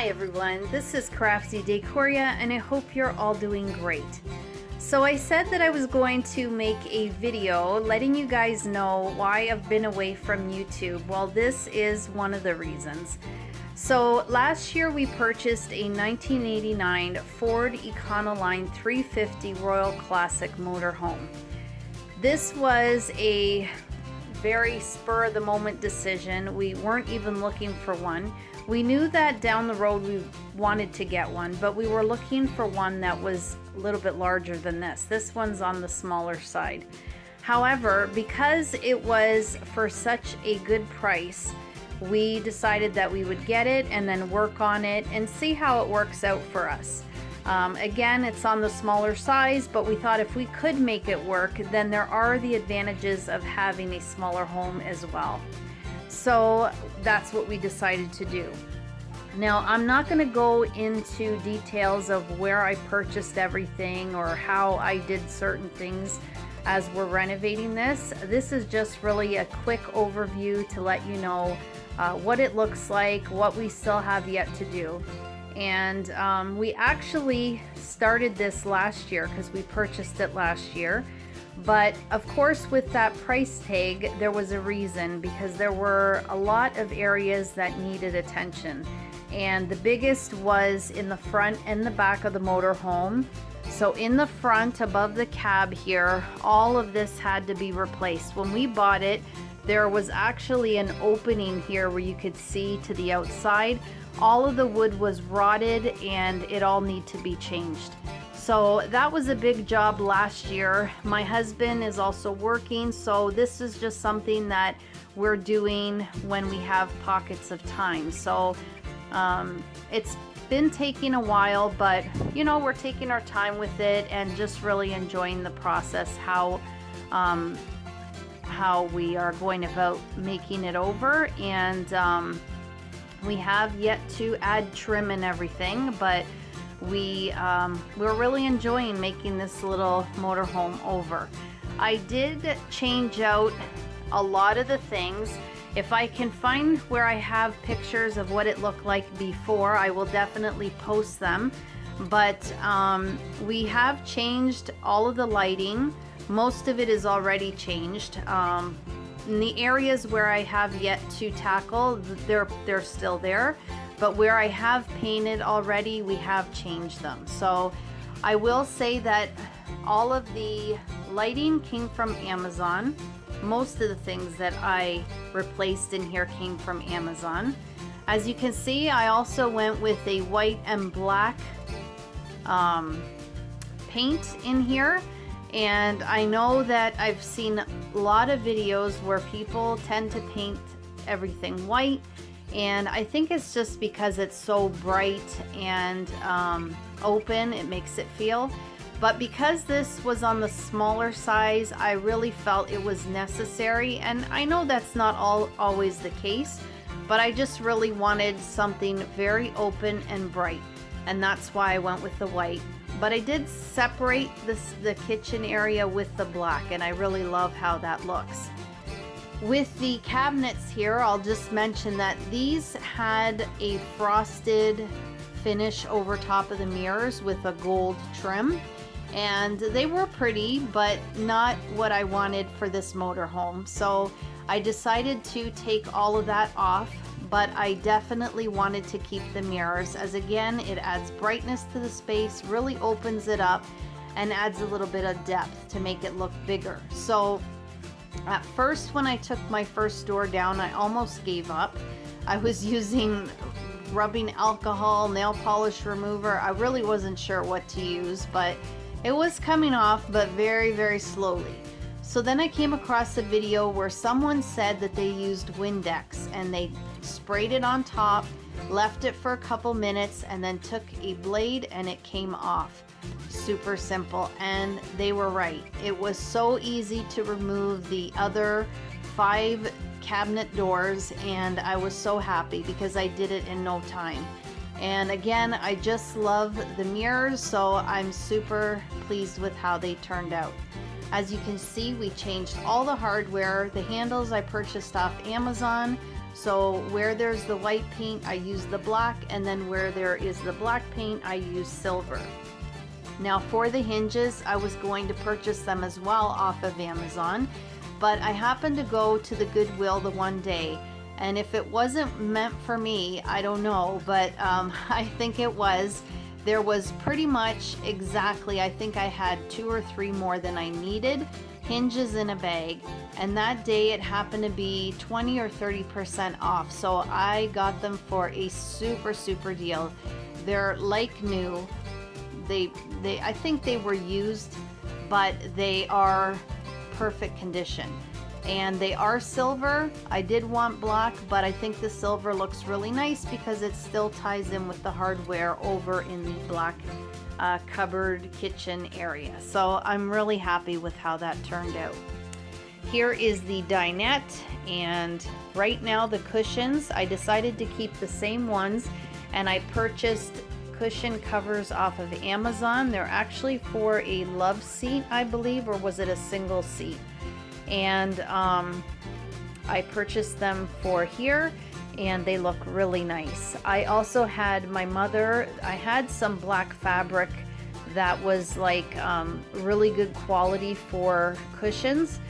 Hi everyone, this is Crafty Decoria and I hope you're all doing great. So I said that I was going to make a video letting you guys know why I've been away from YouTube. Well, this is one of the reasons. So last year we purchased a 1989 Ford Econoline 350 Royal Classic motorhome. This was a very spur of the moment decision. We weren't even looking for one. We knew that down the road we wanted to get one, but we were looking for one that was a little bit larger than this. This one's on the smaller side. However, because it was for such a good price, we decided that we would get it and then work on it and see how it works out for us. Again, it's on the smaller size, but we thought if we could make it work, then there are the advantages of having a smaller home as well. So that's what we decided to do. Now, I'm not going to go into details of where I purchased everything or how I did certain things as we're renovating this. This is just really a quick overview to let you know what it looks like, what we still have yet to do. And we actually started this last year because we purchased it last year. But of course, with that price tag, there was a reason, because there were a lot of areas that needed attention. And the biggest was in the front and the back of the motorhome. So in the front, above the cab here, all of this had to be replaced. When we bought it, there was actually an opening here where you could see to the outside. All of the wood was rotted and it all needed to be changed. So that was a big job last year. My husband is also working, so this is just something that we're doing when we have pockets of time. So it's been taking a while, but you know, we're taking our time with it and just really enjoying the process, how we are going about making it over. And we have yet to add trim and everything, but we're really enjoying making this little motorhome over. I did change out a lot of the things. If I can find where I have pictures of what it looked like before, I will definitely post them. But we have changed all of the lighting. Most of it is already changed. In the areas where I have yet to tackle, they're still there. But where I have painted already, we have changed them. So I will say that all of the lighting came from Amazon. Most of the things that I replaced in here came from Amazon. As you can see, I also went with a white and black paint in here. And I know that I've seen a lot of videos where people tend to paint everything white. And I think it's just because it's so bright and open, it makes it feel. But because this was on the smaller size, I really felt it was necessary. And I know that's not always the case, but I just really wanted something very open and bright. And that's why I went with the white. But I did separate the kitchen area with the black, and I really love how that looks. With the cabinets here, I'll just mention that these had a frosted finish over top of the mirrors with a gold trim. And they were pretty, but not what I wanted for this motorhome. So I decided to take all of that off, but I definitely wanted to keep the mirrors, as again, it adds brightness to the space, really opens it up, and adds a little bit of depth to make it look bigger. So at first, when I took my first door down, I almost gave up. I was using rubbing alcohol, nail polish remover. I really wasn't sure what to use, but it was coming off, but very, very slowly. So then I came across a video where someone said that they used Windex and they sprayed it on top, left it for a couple minutes, and then took a blade and it came off. Super simple, and they were right. It was so easy to remove the other 5 cabinet doors, and I was so happy because I did it in no time. And again, I just love the mirrors, so I'm super pleased with how they turned out. As you can see, we changed all the hardware. The handles I purchased off Amazon. So where there's the white paint, I use the black, and then where there is the black paint, I use silver. Now for the hinges, I was going to purchase them as well off of Amazon, but I happened to go to the Goodwill the one day, and if it wasn't meant for me, I don't know, but I think it was. There was pretty much exactly, I think I had 2 or 3 more than I needed hinges in a bag, and that day it happened to be 20 or 30% off, so I got them for a super deal. They're like new. I think they were used, but they are perfect condition, and they are silver. I did want black, but I think the silver looks really nice because it still ties in with the hardware over in the black cupboard kitchen area. So I'm really happy with how that turned out. Here is the dinette, and right now the cushions, I decided to keep the same ones, and I purchased cushion covers off of Amazon. They're actually for a love seat, I believe, or was it a single seat? And I purchased them for here, and they look really nice. I also had my mother, I had some black fabric that was like really good quality for cushions,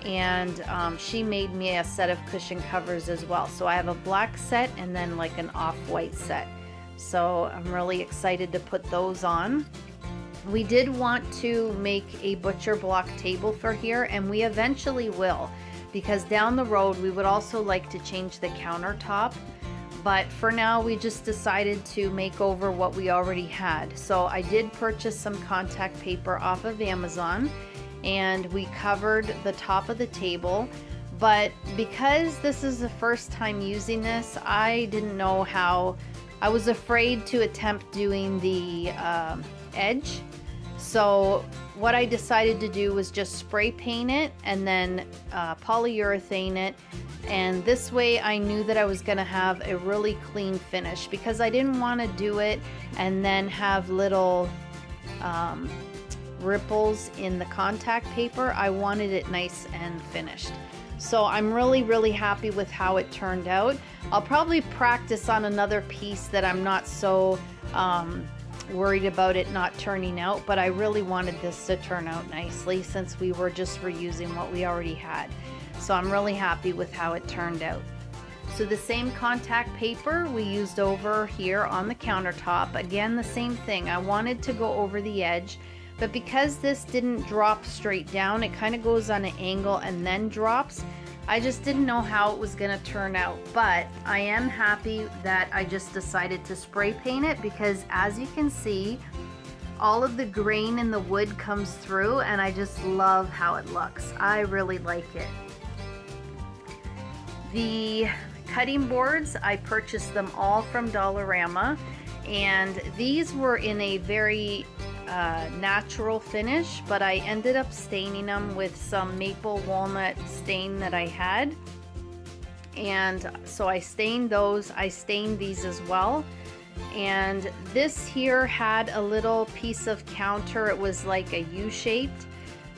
and she made me a set of cushion covers as well. So I have a black set and then like an off-white set. So I'm really excited to put those on. We did want to make a butcher block table for here, and we eventually will, because down the road we would also like to change the countertop, but for now we just decided to make over what we already had. So I did purchase some contact paper off of Amazon, and we covered the top of the table, but because this is the first time using this, I didn't know how. I was afraid to attempt doing the edge. So what I decided to do was just spray paint it and then polyurethane it. And this way I knew that I was gonna have a really clean finish, because I didn't want to do it and then have little ripples in the contact paper. I wanted it nice and finished. So I'm really happy with how it turned out. I'll probably practice on another piece that I'm not so worried about it not turning out, but I really wanted this to turn out nicely since we were just reusing what we already had. So I'm really happy with how it turned out. So the same contact paper we used over here on the countertop. Again, the same thing. I wanted to go over the edge, but because this didn't drop straight down, it kind of goes on an angle and then drops. I just didn't know how it was going to turn out, but I am happy that I just decided to spray paint it, because as you can see, all of the grain in the wood comes through, and I just love how it looks. I really like it. The cutting boards, I purchased them all from Dollarama, and these were in a very natural finish, but I ended up staining them with some maple walnut stain that I had, and so I stained those. I stained these as well, and this here had a little piece of counter. It was like a U-shaped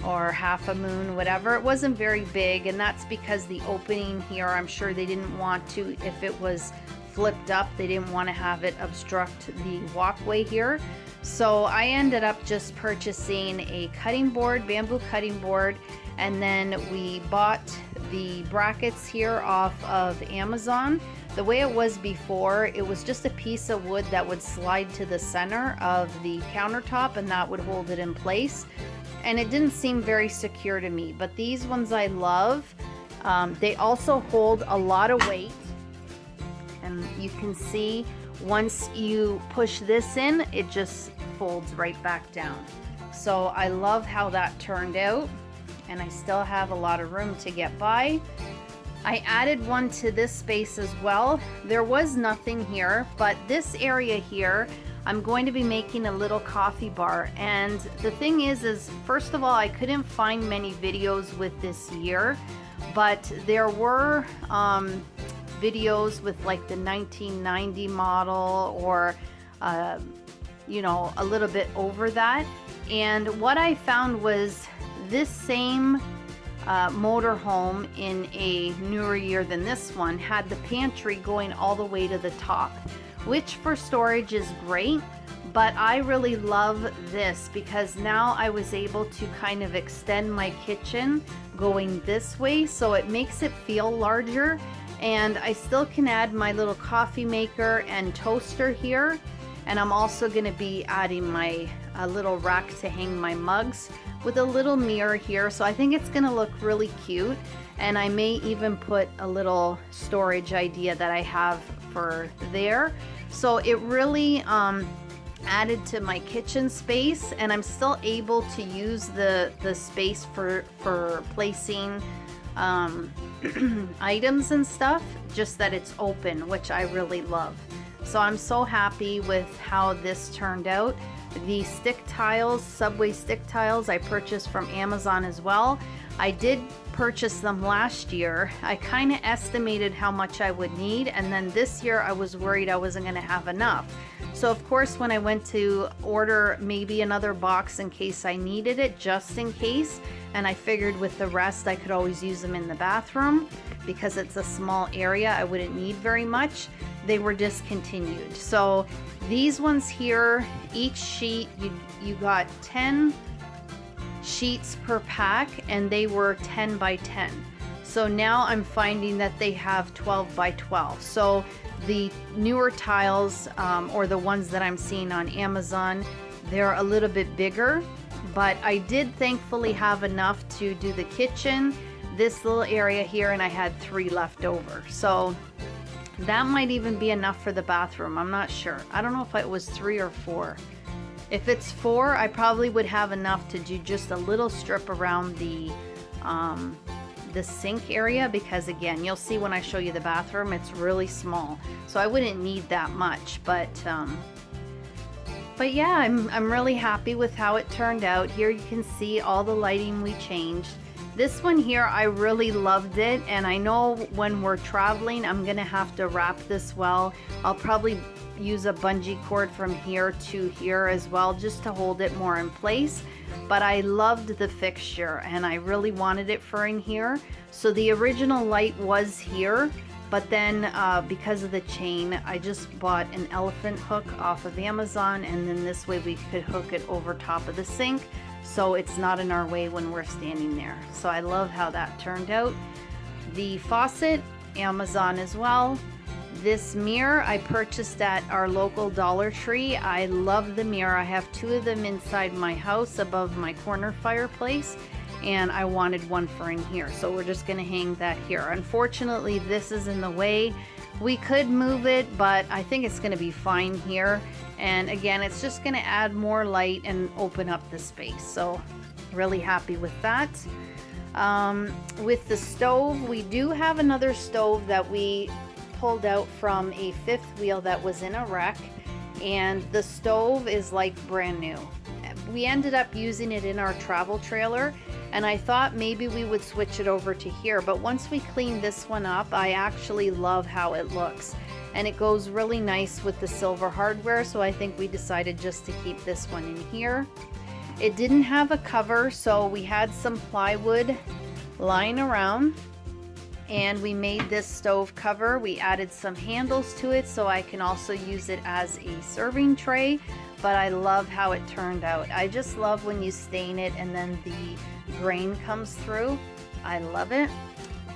or half a moon, whatever. It wasn't very big, and that's because the opening here, I'm sure they didn't want to, if it was flipped up, they didn't want to have it obstruct the walkway here. So I ended up just purchasing a cutting board, bamboo cutting board, and then we bought the brackets here off of Amazon. The way it was before, it was just a piece of wood that would slide to the center of the countertop, and that would hold it in place. And it didn't seem very secure to me, but these ones I love. They also hold a lot of weight, and you can see once you push this in, it just folds right back down. So I love how that turned out, and I still have a lot of room to get by. I added one to this space as well. There was nothing here, but this area here, I'm going to be making a little coffee bar. And the thing is first of all, I couldn't find many videos with this year, but there were videos with like the 1990 model, or you know, a little bit over that. And what I found was this same motorhome in a newer year than this one had the pantry going all the way to the top, which for storage is great. But I really love this because now I was able to kind of extend my kitchen going this way, so it makes it feel larger, and I still can add my little coffee maker and toaster here. And I'm also going to be adding my little rack to hang my mugs with a little mirror here, so I think it's going to look really cute. And I may even put a little storage idea that I have for there, so it really added to my kitchen space, and I'm still able to use the space for placing items and stuff, just that it's open, which I really love. So I'm so happy with how this turned out. The stick tiles, subway stick tiles, I purchased from Amazon as well. I did purchase them last year. I kind of estimated how much I would need, and then this year I was worried I wasn't going to have enough. So of course, when I went to order maybe another box in case I needed it, just in case, and I figured with the rest I could always use them in the bathroom because it's a small area, I wouldn't need very much, they were discontinued. So these ones here, each sheet, you got 10 sheets per pack, and they were 10 by 10. So now I'm finding that they have 12 by 12. So the newer tiles, or the ones that I'm seeing on Amazon, they're a little bit bigger, but I did thankfully have enough to do the kitchen, this little area here, and I had 3 left over. So that might even be enough for the bathroom. I'm not sure. I don't know if it was 3 or 4. If it's 4, I probably would have enough to do just a little strip around the sink area, because again, you'll see when I show you the bathroom, it's really small, so I wouldn't need that much. But yeah, I'm really happy with how it turned out. Here you can see all the lighting we changed. This one here, I really loved it, and I know when we're traveling, I'm gonna have to wrap this well. I'll probably use a bungee cord from here to here as well, just to hold it more in place. But I loved the fixture, and I really wanted it for in here. So the original light was here, but then because of the chain, I just bought an elephant hook off of Amazon, and then this way we could hook it over top of the sink, so it's not in our way when we're standing there. So I love how that turned out. The faucet, Amazon as well. This mirror I purchased at our local Dollar Tree. I love the mirror. I have 2 of them inside my house above my corner fireplace, and I wanted one for in here, so we're just gonna hang that here. Unfortunately, this is in the way. We could move it, but I think it's gonna be fine here. And again, it's just gonna add more light and open up the space, so really happy with that. With the stove, we do have another stove that we pulled out from a 5th wheel that was in a wreck, and the stove is like brand new. We ended up using it in our travel trailer, and I thought maybe we would switch it over to here, but once we cleaned this one up, I actually love how it looks, and it goes really nice with the silver hardware, so I think we decided just to keep this one in here. It didn't have a cover, so we had some plywood lying around, and we made this stove cover. We added some handles to it so I can also use it as a serving tray, but I love how it turned out. I just love when you stain it and then the grain comes through. I love it.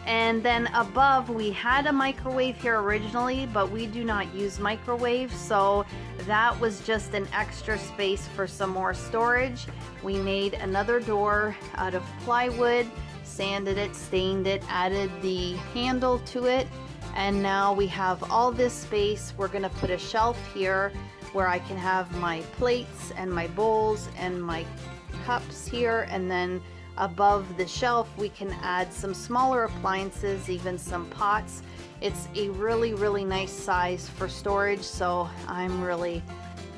And then above, we had a microwave here originally, but we do not use microwaves, so that was just an extra space for some more storage. We made another door out of plywood, sanded it, stained it, added the handle to it, and now we have all this space. We're gonna put a shelf here where I can have my plates and my bowls and my cups here, and then above the shelf we can add some smaller appliances, even some pots. It's a really, really nice size for storage, so I'm really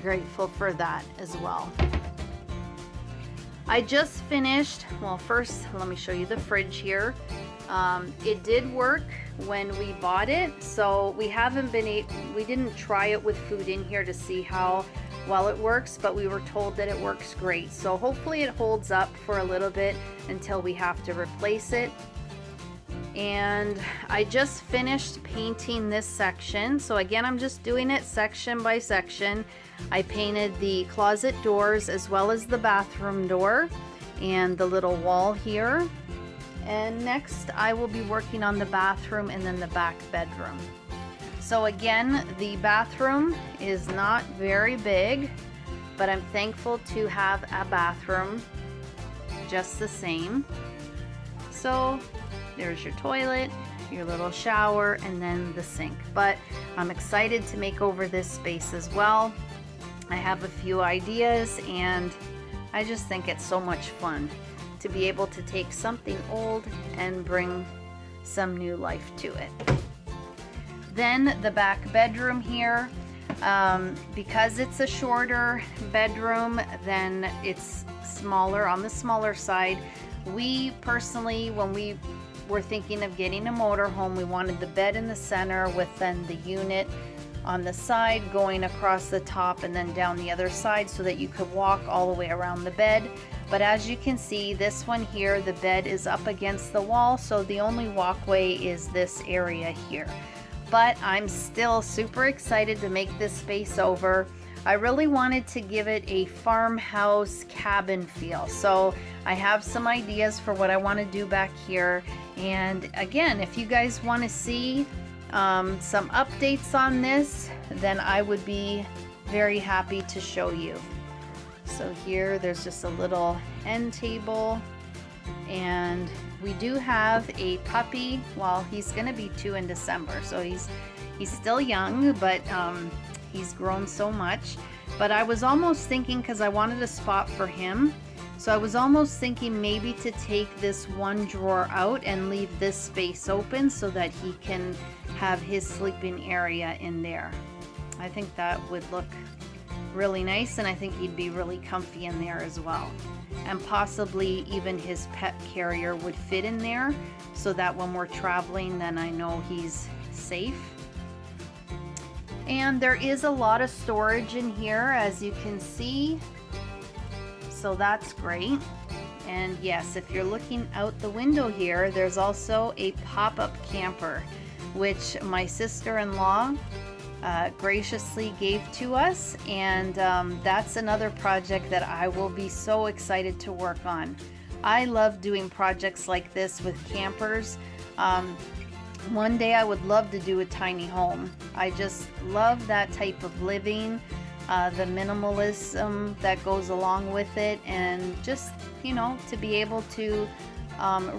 grateful for that as well. I just finished, well, first let me show you the fridge here. It did work when we bought it, so we didn't try it with food in here to see how while it works, but we were told that it works great. So hopefully it holds up for a little bit until we have to replace it. And I just finished painting this section. So again, I'm just doing it section by section. I painted the closet doors as well as the bathroom door and the little wall here. And next I will be working on the bathroom and then the back bedroom. So again, the bathroom is not very big, but I'm thankful to have a bathroom just the same. So there's your toilet, your little shower, and then the sink. But I'm excited to make over this space as well. I have a few ideas, and I just think it's so much fun to be able to take something old and bring some new life to it. Then the back bedroom here, because it's a shorter bedroom, then it's smaller, on the smaller side. We personally, when we were thinking of getting a motorhome, we wanted the bed in the center with then the unit on the side going across the top and then down the other side so that you could walk all the way around the bed. But as you can see, this one here, the bed is up against the wall, so the only walkway is this area here. But I'm still super excited to make this space over. I really wanted to give it a farmhouse cabin feel. So I have some ideas for what I want to do back here. And again, if you guys want to see some updates on this, then I would be very happy to show you. So here there's just a little end table, and we do have a puppy. Well, he's gonna be 2 in December, so he's still young, but he's grown so much. But I was almost thinking, because I wanted a spot for him, so I was almost thinking maybe to take this one drawer out and leave this space open so that he can have his sleeping area in there. I think that would look really nice, and I think he'd be really comfy in there as well. And possibly even his pet carrier would fit in there, so that when we're traveling, then I know he's safe. And there is a lot of storage in here, as you can see, so that's great. And yes, if you're looking out the window here, there's also a pop-up camper, which my sister-in-law graciously gave to us, and that's another project that I will be so excited to work on. I love doing projects like this with campers. One day I would love to do a tiny home. I just love that type of living, the minimalism that goes along with it, and just, you know, to be able to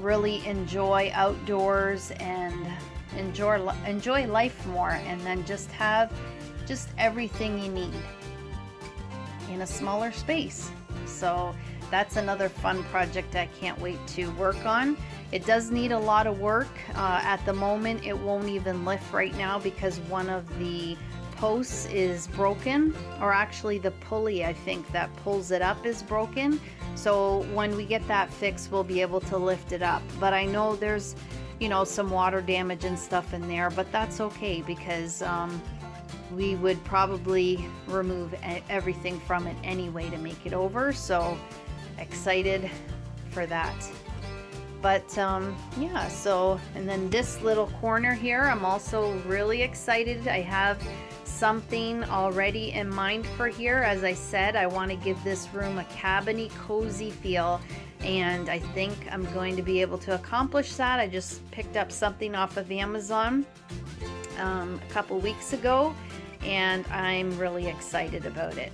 really enjoy outdoors and enjoy life more, and then just have just everything you need in a smaller space. So that's another fun project I can't wait to work on. It does need a lot of work. At the moment it won't even lift right now because one of the posts is broken, or actually the pulley, I think, that pulls it up is broken. So when we get that fixed, we'll be able to lift it up. But I know there's, you know, some water damage and stuff in there, but that's okay because we would probably remove everything from it anyway to make it over. So excited for that. But yeah, so, and then this little corner here, I'm also really excited. I have something already in mind for here. As I said, I want to give this room a cabiny, cozy feel, and I think I'm going to be able to accomplish that. I just picked up something off of Amazon a couple weeks ago, and I'm really excited about it.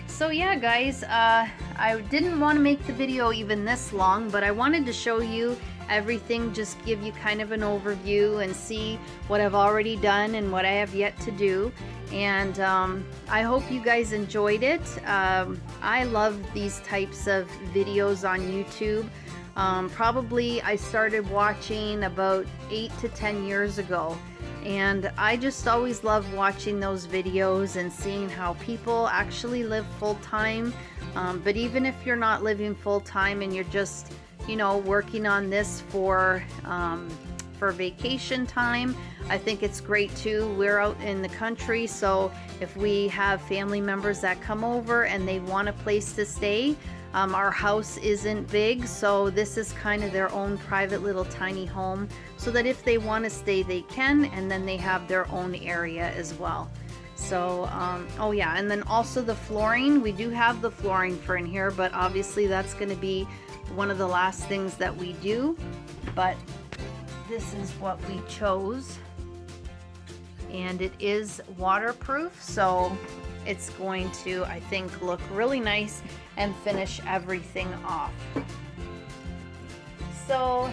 So yeah, guys, I didn't want to make the video even this long, but I wanted to show you everything, just give you kind of an overview and see what I've already done and what I have yet to do. And I hope you guys enjoyed it. I love these types of videos on YouTube. Probably I started watching about 8 to 10 years ago. And I just always love watching those videos and seeing how people actually live full-time. But even if you're not living full-time and you're just, you know, working on this for for vacation time. I think it's great too. We're out in the country, so if we have family members that come over and they want a place to stay, our house isn't big, so this is kind of their own private little tiny home, so that if they want to stay they can, and then they have their own area as well. So oh yeah, and then also the flooring, we do have the flooring for in here, but obviously that's going to be one of the last things that we do. But this is what we chose, and it is waterproof, so it's going to, I think, look really nice and finish everything off. So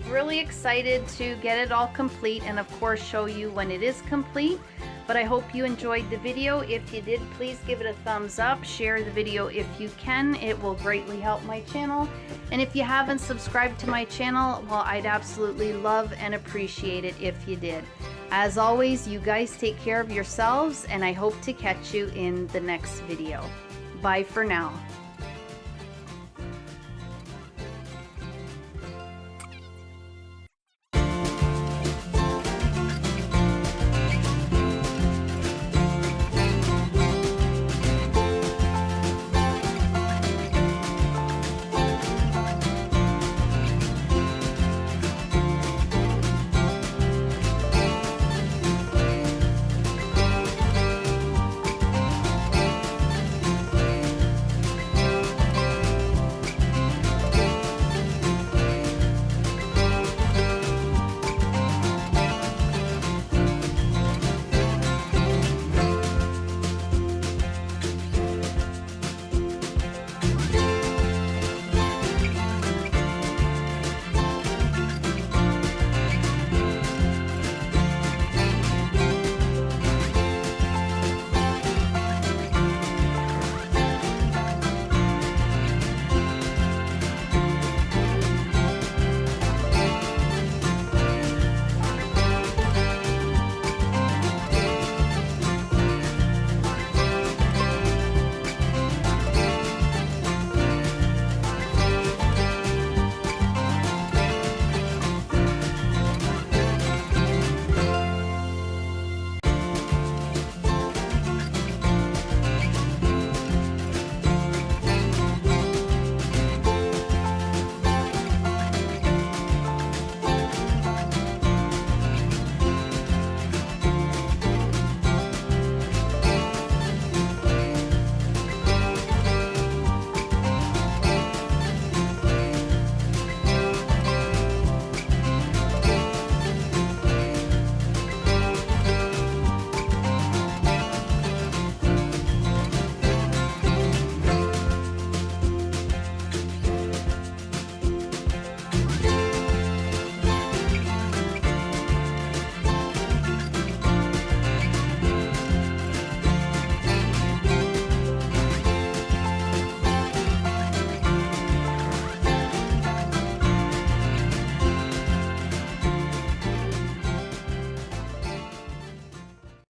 really excited to get it all complete, and of course show you when it is complete. But I hope you enjoyed the video. If you did, please give it a thumbs up. Share the video if you can. It will greatly help my channel. And if you haven't subscribed to my channel, well, I'd absolutely love and appreciate it if you did. As always, you guys take care of yourselves, and I hope to catch you in the next video. Bye for now.